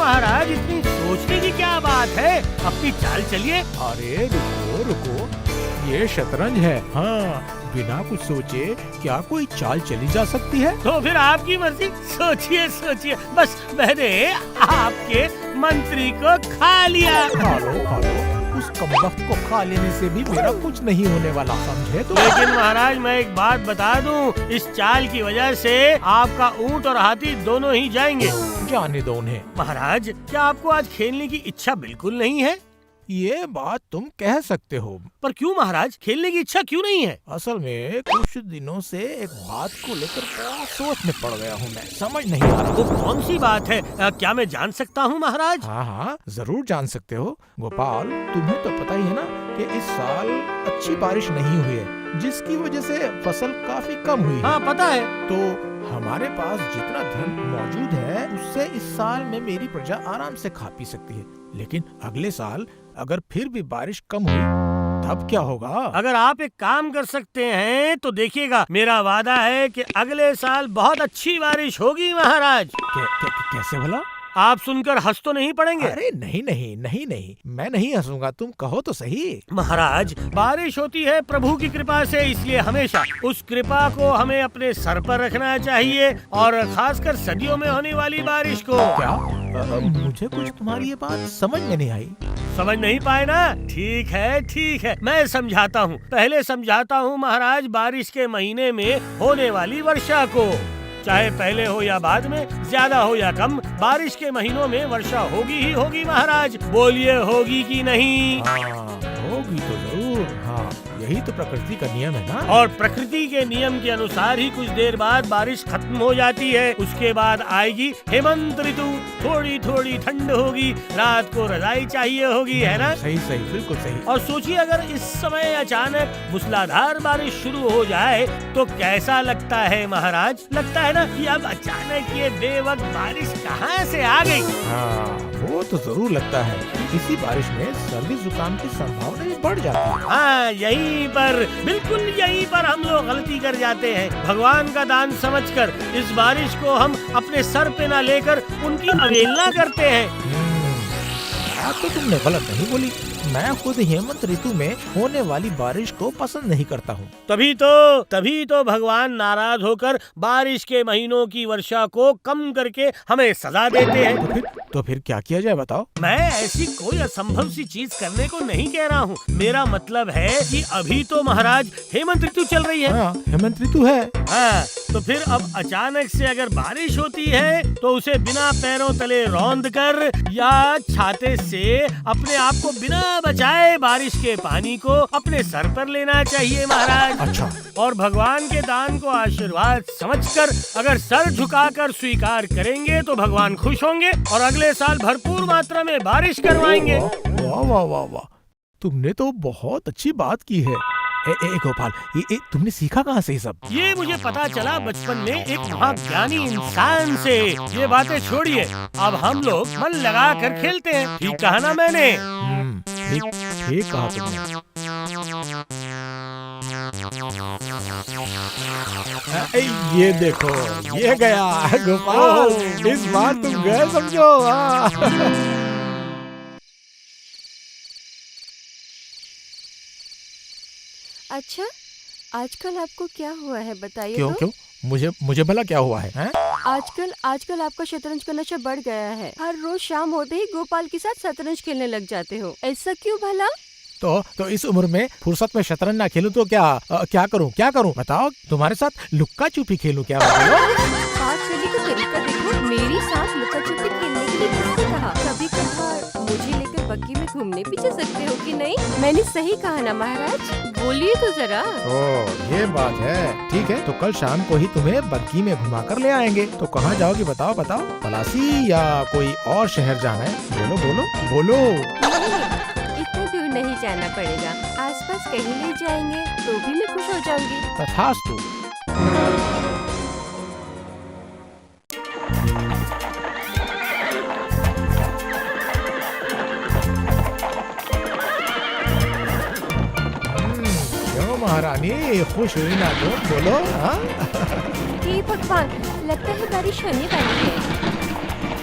महाराज, इतनी सोचने की क्या बात है, अपनी चाल चलिए। अरे रुको रुको, ये शतरंज है। हाँ, बिना कुछ सोचे क्या कोई चाल चली जा सकती है? तो फिर आपकी मर्जी, सोचिए सोचिए। बस मैंने आपके मंत्री को खा लिया। खा लो, उस कमबख्त को खा लेने से भी मेरा कुछ नहीं होने वाला, समझे? तो लेकिन महाराज मैं एक बात बता दूं, इस चाल की वजह से आपका ऊंट और हाथी दोनों ही जाएंगे। जाने दो उन्हें। महाराज, क्या आपको आज खेलने की इच्छा बिल्कुल नहीं है? ये बात तुम कह सकते हो, पर क्यों महाराज, खेलने की इच्छा क्यों नहीं है? असल में कुछ दिनों से एक बात को लेकर बड़ा सोच में पड़ गया हूँ मैं, समझ नहीं आ रहा। वो कौन सी बात है, क्या मैं जान सकता हूँ महाराज? हाँ, जरूर जान सकते हो गोपाल। तुम्हें तो पता ही है ना कि इस साल अच्छी बारिश नहीं हुई है, जिसकी वजह से फसल काफी कम हुई है। हाँ पता है। तो हमारे पास जितना धन मौजूद है उससे इस साल में मेरी प्रजा आराम से खा पी सकती है, लेकिन अगले साल अगर फिर भी बारिश कम हुई तब क्या होगा? अगर आप एक काम कर सकते हैं तो देखिएगा, मेरा वादा है कि अगले साल बहुत अच्छी बारिश होगी महाराज। कैसे भला? आप सुनकर हंस तो नहीं पड़ेंगे? अरे नहीं, मैं नहीं हंसूंगा, तुम कहो तो सही। महाराज, बारिश होती है प्रभु की कृपा से, इसलिए हमेशा उस कृपा को हमें अपने सर पर रखना चाहिए, और खासकर सर्दियों में होने वाली बारिश को। क्या? मुझे कुछ तुम्हारी ये बात समझ में नहीं आई। समझ नहीं पाए ना? ठीक है, मैं समझाता हूँ। पहले समझाता हूँ महाराज, बारिश के महीने में होने वाली वर्षा को। चाहे पहले हो या बाद में, ज्यादा हो या कम, बारिश के महीनों में वर्षा होगी ही होगी महाराज। बोलिए, होगी कि नहीं? हाँ, होगी तो जरूर। हाँ, यही तो प्रकृति का नियम है ना। और प्रकृति के नियम के अनुसार ही कुछ देर बाद बारिश खत्म हो जाती है। उसके बाद आएगी हेमंत ऋतु, थोड़ी थोड़ी ठंड होगी, रात को रजाई चाहिए होगी, है ना? सही, बिल्कुल सही। और सोचिए, अगर इस समय अचानक मूसलाधार बारिश शुरू हो जाए तो कैसा लगता है महाराज? लगता है ना कि अब अचानक ये बेवक्त बारिश कहाँ से आ गई? हाँ, वो तो जरूर लगता है। इसी बारिश में सर्दी जुकाम की संभावना भी बढ़ जाती है। हाँ, बिल्कुल यहीं पर हम लोग गलती कर जाते हैं। भगवान का दान समझकर इस बारिश को हम अपने सर पे ना लेकर उनकी अवहेलना करते हैं। बात तो तुमने गलत नहीं बोली। मैं खुद हेमंत ऋतु में होने वाली बारिश को पसंद नहीं करता हूँ। तभी तो भगवान नाराज होकर बारिश के महीनों की वर्षा को कम करके हमें सजा देते हैं। तो फिर क्या किया जाए बताओ? मैं ऐसी कोई असंभव सी चीज करने को नहीं कह रहा हूँ। मेरा मतलब है कि अभी तो महाराज हेमंत ऋतु चल रही है। हाँ, हेमंत ऋतु है। हाँ, तो फिर अब अचानक से अगर बारिश होती है तो उसे बिना पैरों तले रौंद कर या छाते से अपने आप को बिना बचाए बारिश के पानी को अपने सर पर लेना चाहिए महाराज। अच्छा। और भगवान के दान को आशीर्वाद समझकर अगर सर झुकाकर स्वीकार करेंगे तो भगवान खुश होंगे और अगले साल भरपूर मात्रा में बारिश करवाएंगे। वाह, तुमने तो बहुत अच्छी बात की है। गोपाल, ये तुमने सीखा कहाँ से ये सब? ये मुझे पता चला बचपन में एक महाज्ञानी इंसान से। ये बातें छोड़िए, अब हम लोग मन लगा कर खेलते हैं। ठीक कहा ना मैंने? ठीक कहा तुमने। ये देखो, ये गया गोपाल, इस बार तुम गए समझो। अच्छा, आजकल आपको क्या हुआ है बताइए? क्यों? मुझे भला क्या हुआ है? आजकल आपका शतरंज का नशा बढ़ गया है। हर रोज शाम होते ही गोपाल के साथ शतरंज खेलने लग जाते हो, ऐसा क्यों भला? तो इस उम्र में फुर्सत में शतरंज ना खेलूं तो क्या करूं बताओ? तुम्हारे साथ लुक्का छुपी खेलूं क्या? बात करने का तरीका देखो। मेरी साथ लुक्का छुपी खेलने के लिए किसने कहा? कभी कभार मुझे लेकर बग्गी में घूमने भी जा सकते हो कि नहीं? मैंने सही कहा ना महाराज? बोलिए तो जरा। ये बात है। ठीक है, तो कल शाम को ही तुम्हें बग्गी में घुमा कर ले आएंगे। तो कहाँ जाओगी बताओ? पलासी या कोई और शहर जाना है? बोलो। इतना दूर नहीं जाना पड़ेगा, आसपास कहीं ले जाएंगे तो भी मैं खुश हो जाऊंगी। तथास्तु। महारानी खुश हुई ना तो बोलो। हे भगवान, लगता है बारिश होने वाली है।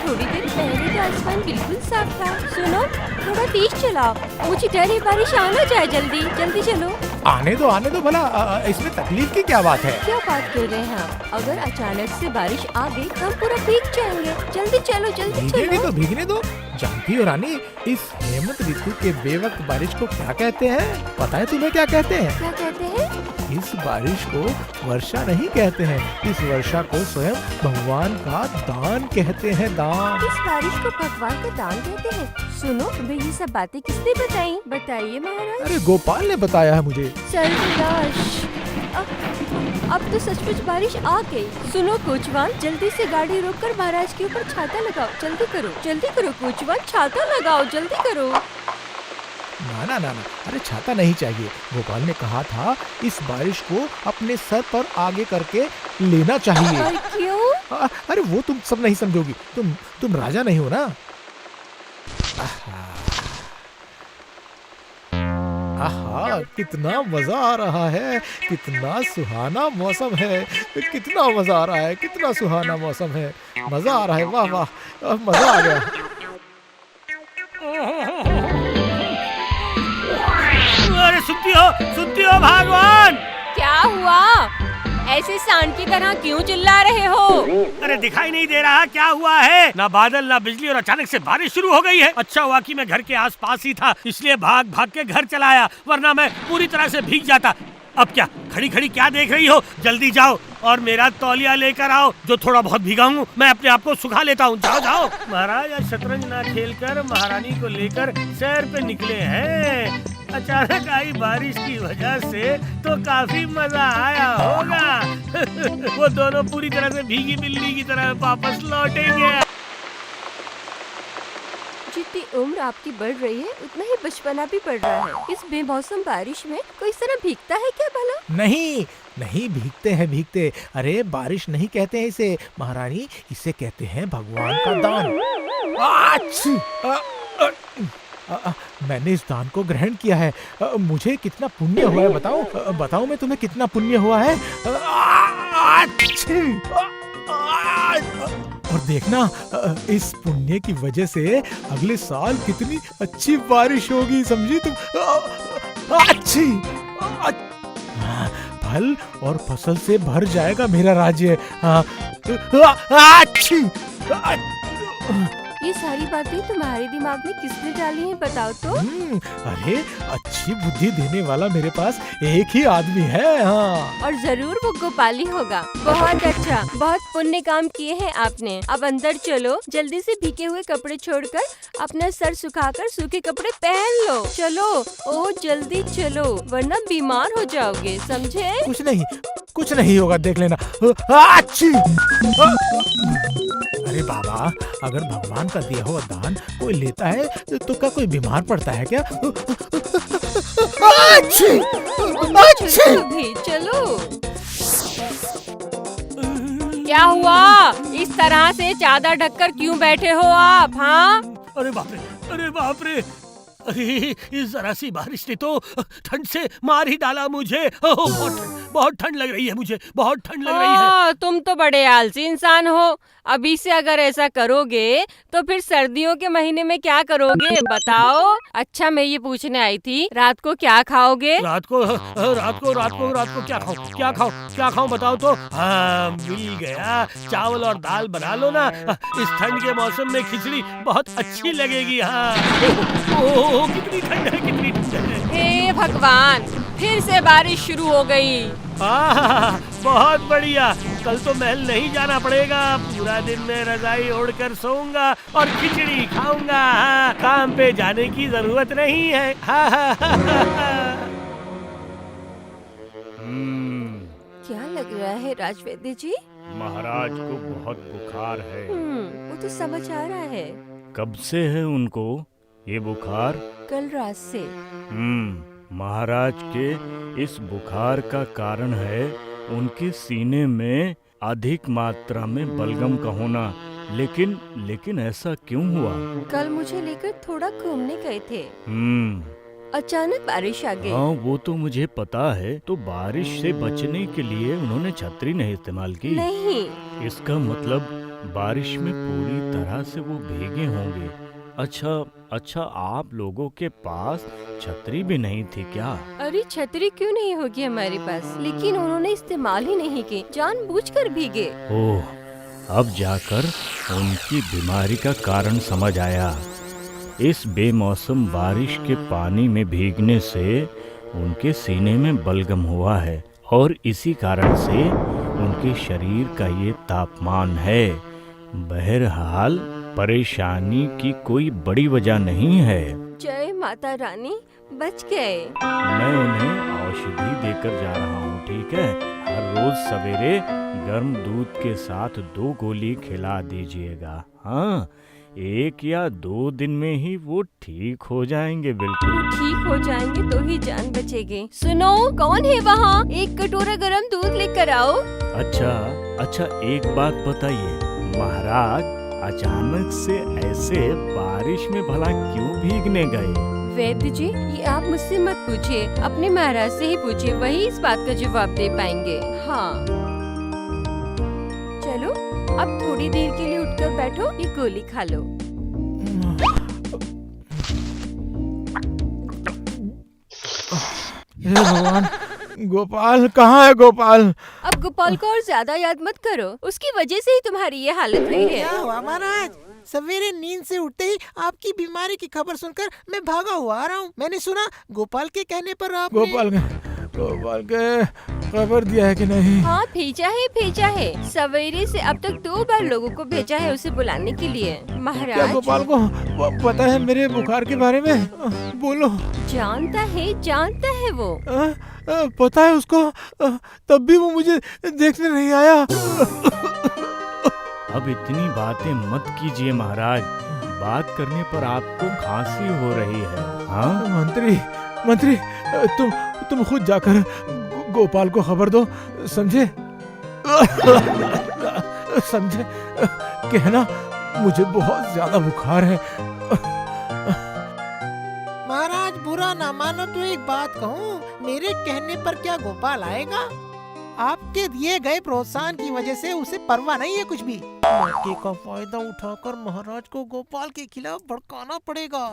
थोड़ी देर पहले तो आसमान बिल्कुल साफ था। सुनो, थोड़ा तेज चलाओ, मुझे डर है बारिश आना जाए। जल्दी जल्दी चलो। आने दो भला, इसमें तकलीफ की क्या बात है? क्या बात कर रहे हैं आप? अगर अचानक से बारिश आ गई तो हम पूरा भीग जाएंगे। जल्दी चलो, जल्दी भीगेगी चलो। तो भीगने दो। जानती हो रानी, इस हेमंत ऋतु के बेवक्त बारिश को क्या कहते हैं? पता है तुम्हें क्या कहते हैं? क्या कहते हैं? इस बारिश को वर्षा नहीं कहते हैं, इस वर्षा को स्वयं भगवान का दान कहते हैं, दान। इस बारिश को भगवान का दान कहते हैं। सुनो, तुम्हें ये सब बातें किसने बताई? बताइए महाराज। अरे गोपाल ने बताया है मुझे। सर्वनाश, अब तो सचमुच बारिश आ गई। सुनो कोचवान, जल्दी से गाड़ी रोककर महाराज के ऊपर छाता लगाओ। जल्दी करो कोचवान, छाता लगाओ, जल्दी करो। ना, अरे छाता नहीं चाहिए। गोपाल ने कहा था इस बारिश को अपने सर पर आगे करके लेना चाहिए। और क्यों? अरे वो तुम सब नहीं समझोगी, तुम राजा नहीं हो ना। आहा, कितना मजा आ रहा है, कितना सुहाना मौसम है, कितना मजा आ रहा है, कितना सुहाना मौसम है, मजा आ रहा है, वाह वाह, मजा आ गया। अरे सुनती हो भगवान? क्या हुआ? ऐसे सांड की तरह क्यों चिल्ला रहे हो? अरे दिखाई नहीं दे रहा क्या हुआ है? ना बादल ना बिजली और अचानक से बारिश शुरू हो गई है। अच्छा हुआ कि मैं घर के आसपास ही था, इसलिए भाग भाग के घर चला आया, वरना मैं पूरी तरह से भीग जाता। अब क्या खड़ी खड़ी क्या देख रही हो? जल्दी जाओ और मेरा तौलिया लेकर आओ, जो थोड़ा बहुत भीगा हूँ मैं अपने आप को सुखा लेता हूँ। जाओ। महाराज आज शतरंज ना खेलकर महारानी को लेकर सैर पे निकले हैं। अचानक आई बारिश की वजह से तो काफी मजा आया होगा। वो दोनों पूरी तरह से भीगी बिल्ली की तरह वापस लौटेंगे। जितनी उम्र आपकी बढ़ रही है उतना ही बचपना भी बढ़ रहा है। इस बेमौसम बारिश में कोई इस तरह भीगता है क्या भला? नहीं भीगते। अरे बारिश नहीं कहते हैं इसे महारानी, इसे कहते हैं भगवान का दान। मैंने इस दान को ग्रहण किया है। मुझे कितना पुण्य हुआ है बताओ मैं तुम्हें कितना पुण्य हुआ है। और देखना, इस पुण्य की वजह से अगले साल कितनी अच्छी बारिश होगी, समझी तुम? अच्छी फल और फसल से भर जाएगा मेरा राज्य। अच्छी ये सारी बातें तुम्हारे दिमाग में किसने डाली हैं बताओ तो? अरे अच्छी बुद्धि देने वाला मेरे पास एक ही आदमी है। हाँ। और जरूर वो गोपाल ही होगा। बहुत अच्छा, बहुत पुण्य काम किए हैं आपने। अब अंदर चलो, जल्दी से भीगे हुए कपड़े छोड़कर अपना सर सुखाकर सूखे कपड़े पहन लो। चलो, ओ जल्दी चलो, वरना बीमार हो जाओगे, समझे? कुछ नहीं होगा, देख लेना। अच्छी अरे बाबा, अगर भगवान का दिया हुआ दान कोई लेता है तो क्या कोई बीमार पड़ता है क्या? चलो। क्या हुआ? इस तरह से चादर ढककर क्यों बैठे हो आप? हाँ? अरे बाप रे, अरे इस जरा सी बारिश ने तो ठंड से मार ही डाला मुझे। बहुत ठंड लग रही है मुझे, बहुत ठंड लग रही है। तुम तो बड़े आलसी इंसान हो। अभी से अगर ऐसा करोगे तो फिर सर्दियों के महीने में क्या करोगे बताओ? अच्छा, मैं ये पूछने आई थी, रात को क्या खाओगे? रात को क्या खाऊं बताओ तो? हाँ, मिल गया, चावल और दाल बना लो ना। इस ठंड के मौसम में खिचड़ी बहुत अच्छी लगेगी। हाँ। कितनी ठंड है। हे भगवान, फिर से बारिश शुरू हो गई। बहुत बढ़िया, कल तो महल नहीं जाना पड़ेगा। पूरा दिन मैं रजाई ओढ़कर सोऊंगा और खिचड़ी खाऊंगा। काम पे जाने की जरूरत नहीं है। क्या लग रहा है राजवैद्य जी? महाराज को बहुत बुखार है। वो तो समझ आ रहा है। कब से है उनको ये बुखार? कल रात से। महाराज के इस बुखार का कारण है उनके सीने में अधिक मात्रा में बलगम का होना। लेकिन ऐसा क्यों हुआ? कल मुझे लेकर थोड़ा घूमने गए थे, अचानक बारिश आ गई। हाँ, वो तो मुझे पता है। तो बारिश से बचने के लिए उन्होंने छतरी नहीं इस्तेमाल की? नहीं। इसका मतलब बारिश में पूरी तरह से वो भीगे होंगे। अच्छा, आप लोगों के पास छतरी भी नहीं थी क्या? अरे छतरी क्यों नहीं होगी हमारे पास, लेकिन उन्होंने इस्तेमाल ही नहीं की, जानबूझकर भीगे। ओह, अब जाकर उनकी बीमारी का कारण समझ आया। इस बेमौसम बारिश के पानी में भीगने से उनके सीने में बलगम हुआ है और इसी कारण से उनके शरीर का ये तापमान है। बहरहाल परेशानी की कोई बड़ी वजह नहीं है। जय माता रानी, बच गए। मैं उन्हें औषधि देकर जा रहा हूँ, ठीक है? हर रोज सवेरे गर्म दूध के साथ 2 गोली खिला दीजिएगा। हाँ, 1 या 2 दिन में ही वो ठीक हो जाएंगे। बिल्कुल ठीक हो जाएंगे तो ही जान बचेगी। सुनो, कौन है वहाँ? 1 कटोरा गरम दूध लेकर आओ। अच्छा, एक बात बताइए महाराज, अचानक से ऐसे बारिश में भला क्यों भीगने गए? वैद्य जी, ये आप मुझसे मत पूछिए, अपने महाराज से ही पूछिए, वही इस बात का जवाब दे पाएंगे। हाँ, चलो अब थोड़ी देर के लिए उठकर बैठो, ये गोली खा लो। हे भगवान, गोपाल कहाँ है गोपाल? अब गोपाल को और ज्यादा याद मत करो, उसकी वजह से ही तुम्हारी ये हालत हुई है। क्या हुआ महाराज? सवेरे नींद से उठते ही आपकी बीमारी की खबर सुनकर मैं भागा हुआ आ रहा हूँ। मैंने सुना गोपाल के कहने पर आप गोपाल के खबर दिया है कि नहीं? हाँ, भेजा है। सवेरे से अब तक 2 बार लोगों को भेजा है उसे बुलाने के लिए। क्या महाराज गोपाल को पता है मेरे बुखार के बारे में? बोलो। जानता है वो। पता है उसको, तब भी वो मुझे देखने नहीं आया। अब इतनी बातें मत कीजिए महाराज, बात करने पर आपको खांसी हो रही है। हाँ मंत्री, तुम खुद जाकर गोपाल को खबर दो, समझे? कहना मुझे बहुत ज्यादा बुखार है। महाराज बुरा ना मानो तो एक बात कहूँ, मेरे कहने पर क्या गोपाल आएगा? आपके दिए गए प्रोत्साहन की वजह से उसे परवाह नहीं है कुछ भी। मौके का फायदा उठाकर महाराज को गोपाल के खिलाफ भड़काना पड़ेगा।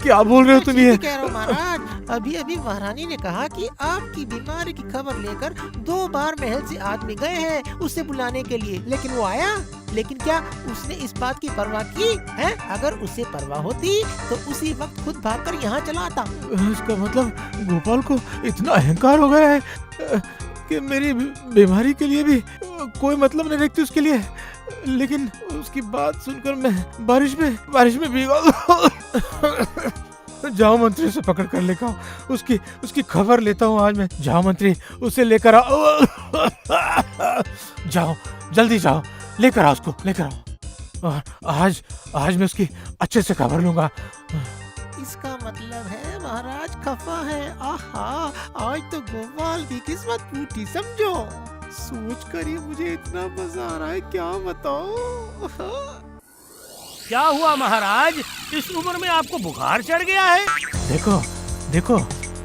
क्या बोल रहे हो तुम ये? कह रहा हूँ महाराज, अभी महारानी ने कहा कि आपकी बीमारी की खबर लेकर 2 बार महल से आदमी गए हैं उसे बुलाने के लिए, लेकिन वो आया। लेकिन क्या उसने इस बात की परवाह की है? अगर उसे परवाह होती तो उसी वक्त खुद भागकर यहाँ चला आता। इसका मतलब गोपाल को इतना अहंकार हो गया है कि मेरी बीमारी के लिए भी कोई मतलब नहीं रखती उसके लिए। लेकिन उसकी बात सुनकर मैं बारिश में भीगा। जाओ मंत्री, से पकड़ कर लेकर आओ, उसकी खबर लेता हूँ आज मैं। जाओ मंत्री, उसे लेकर आओ। जाओ, जल्दी जाओ, लेकर आओ उसको, लेकर आओ। और आज मैं उसकी अच्छे से खबर लूंगा। इसका मतलब है महाराज खफा है। आहा, आज तो गोपाल की किस्मत फूटी समझो। सोच कर ही मुझे इतना मजा आ रहा है, क्या बताऊं। क्या हुआ महाराज, इस उम्र में आपको बुखार चढ़ गया है? देखो,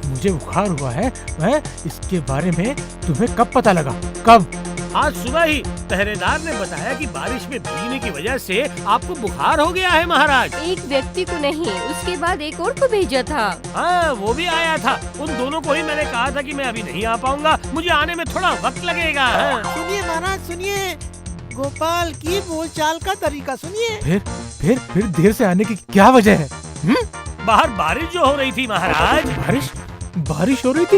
मुझे बुखार हुआ है, मैं इसके बारे में तुम्हें कब पता लगा? कब? आज सुबह ही पहरेदार ने बताया कि बारिश में भीगने की वजह से आपको बुखार हो गया है महाराज। एक व्यक्ति को नहीं, उसके बाद एक और को भेजा था। हाँ, वो भी आया था। उन दोनों को ही मैंने कहा था कि मैं अभी नहीं आ पाऊंगा, मुझे आने में थोड़ा वक्त लगेगा। हाँ। सुनिए महाराज, सुनिए, गोपाल की बोलचाल का तरीका सुनिए। फिर देर से आने की क्या वजह है? बाहर बारिश जो हो रही थी महाराज। बारिश हो रही थी,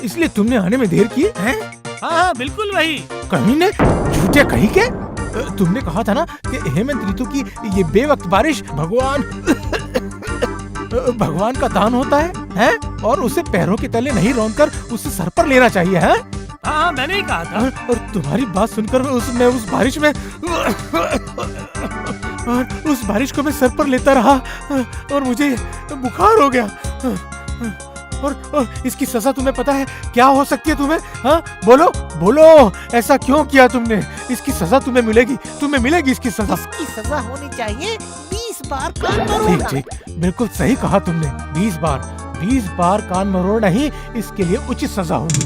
इसलिए तुमने आने में देर की है? हाँ, बिल्कुल वही। कमीने, झूठे कहीं के। तुमने कहा था ना कि हेमंत ऋतु की ये बेवक्त बारिश भगवान का दान होता है? और उसे पैरों के तले नहीं रौंदकर उसे सर पर लेना चाहिए है? हाँ, मैंने ही कहा था। और तुम्हारी बात सुनकर मैं उस बारिश में और उस बारिश को मैं सर पर लेता रहा और मुझे बुखार हो गया। और इसकी सजा तुम्हें पता है क्या हो सकती है? तुम्हें बोलो, ऐसा क्यों किया तुमने? इसकी सजा तुम्हें मिलेगी इसकी सजा। इसकी सजा होनी चाहिए 20 बार कान मरोड़ना। ठीक, बिल्कुल सही कहा तुमने। 20 बार कान मरोड़ना ही इसके लिए उचित सजा होगी।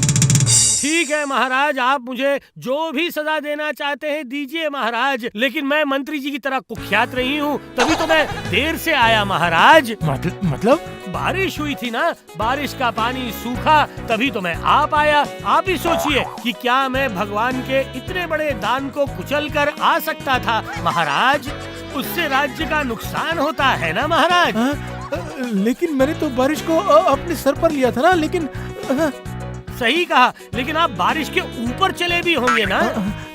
ठीक है महाराज, आप मुझे जो भी सजा देना चाहते हैं दीजिए महाराज, लेकिन मैं मंत्री जी की तरह कुख्यात नहीं हूँ, तभी तो मैं देर से आया महाराज। मतलब बारिश हुई थी ना, बारिश का पानी सूखा, तभी तो मैं आ पाया। आप ही सोचिए कि क्या मैं भगवान के इतने बड़े दान को कुचल कर आ सकता था महाराज? उससे राज्य का नुकसान होता है ना महाराज। लेकिन मैंने तो बारिश को अपने सर पर लिया था ना, लेकिन सही कहा, लेकिन आप बारिश के ऊपर चले भी होंगे ना।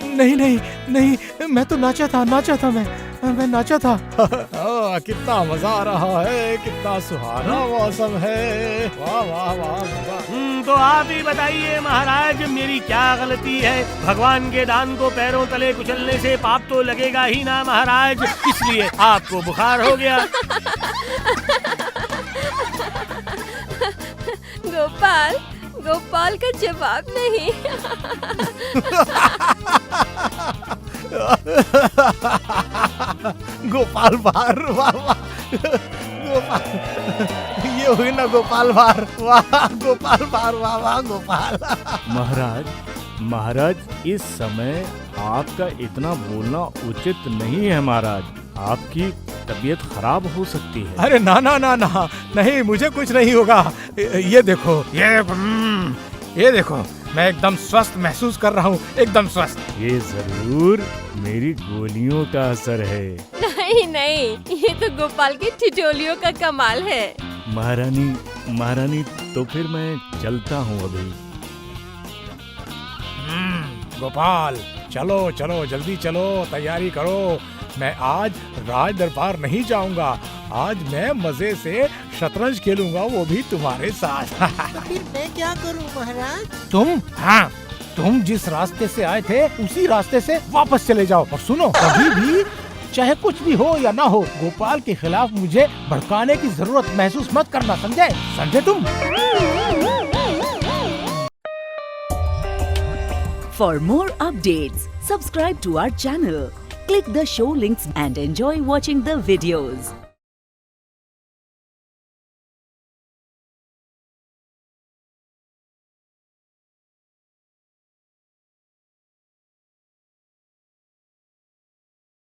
नहीं नहीं नहीं, मैं तो नाचा था मैं नाचा था। कितना मजा आ रहा है, कितना सुहाना मौसम है, वाह वाह वाह। तो आप ही बताइए महाराज, मेरी क्या गलती है? भगवान के दान को पैरों तले कुचलने से पाप तो लगेगा ही ना महाराज, इसलिए आपको बुखार हो गया। गोपाल, गोपाल का जवाब नहीं। गोपाल भार, वाह वाह, गोपाल, ये हुई ना गोपाल भार, वाह गोपाल भार, वाह वाह गोपाल। महाराज इस समय आपका इतना बोलना उचित नहीं है महाराज, आपकी तबीयत खराब हो सकती है। अरे ना ना ना ना, नहीं मुझे कुछ नहीं होगा। ये देखो, ये देखो, मैं एकदम स्वस्थ महसूस कर रहा हूँ, एकदम स्वस्थ। ये जरूर मेरी गोलियों का असर है। नहीं नहीं, ये तो गोपाल की ठिठोलियों का कमाल है। महारानी तो फिर मैं चलता हूँ अभी। गोपाल चलो चलो, जल्दी चलो, तैयारी करो। मैं आज राज दरबार नहीं जाऊंगा, आज मैं मजे से शतरंज खेलूंगा, वो भी तुम्हारे साथ। तो फिर मैं क्या करूं महाराज? तुम जिस रास्ते से आए थे उसी रास्ते से वापस चले जाओ। और सुनो, कभी भी चाहे कुछ भी हो या ना हो, गोपाल के खिलाफ मुझे भड़काने की जरूरत महसूस मत करना, समझे तुम? For more updates, subscribe to our channel, click the show links and enjoy watching the videos.